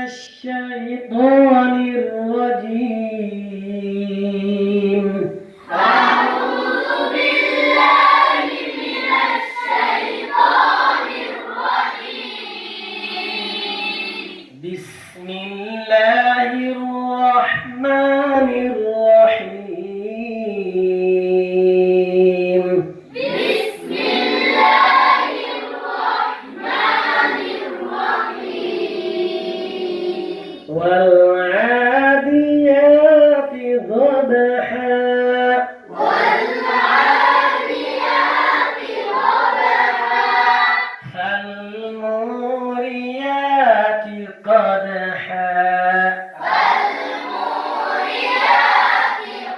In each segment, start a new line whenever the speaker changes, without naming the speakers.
الشيطان الرجيم.
أعوذ بالله من الشيطان الرجيم.
بسم الله الرحمن الرحيم.
بسم الله الرحمن الرحيم.
والعاديات ضبحا
والعاديات ضبحا
فالموريات قدحا
فالموريات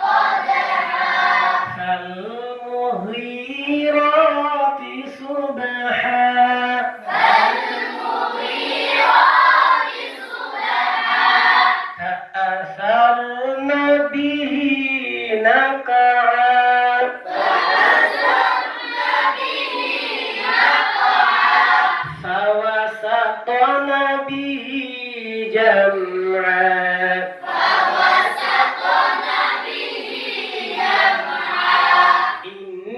قدحا
فالمغيرات صبحا
فالمغيرات صبحا
فأثرن به نقعا
فأثرن به نقعا
فوسطن به جمعا
فوسطن به جمعا
إن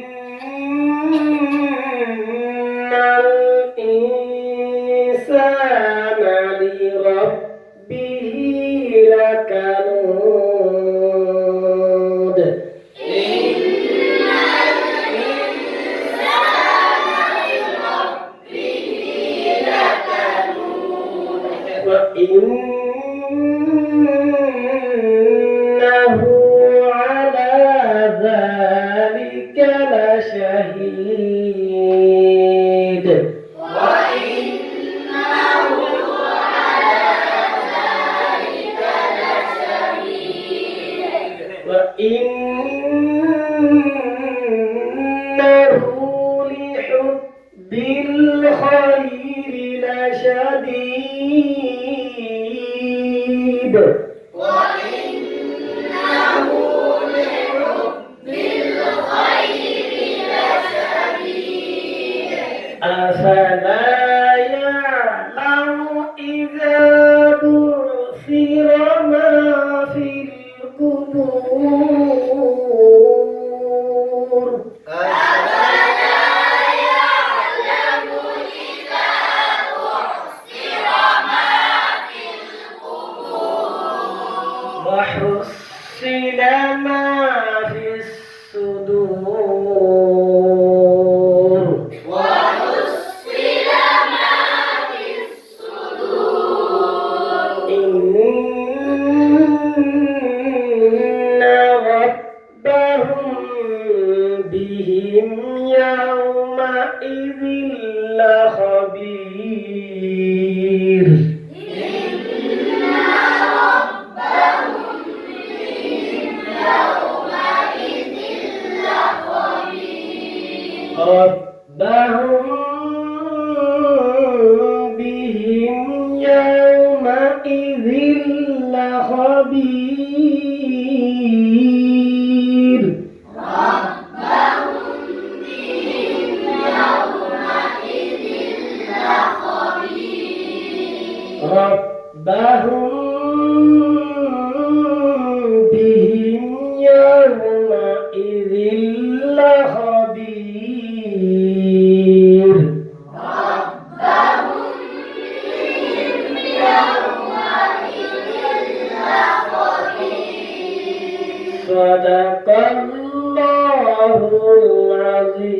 الإنسان لربه لكنود
إن الإنسان لربه لكنود
وإنه على ذلك لشهيد
وإنه على ذلك لشهيد
وإنه لحب الخير لشديد
وإنه لحب الخير لشديد
أفلا يعلم إذا بعثر ما في القبور
أفلا يعلم إذا بعثر ما في القبور
وحصل ما في الصدور
وحصل ما في الصدور
إن ربهم بهم يومئذ لخبير
إن ربهم بهم يومئذ لخبير
ربهم بهم يومئذ لخبير
ربهم بهم يومئذ لخبير
ربهم بهم يومئذ لخبير
ربهم بهم يومئذ لخبير
صدق الله العظيم.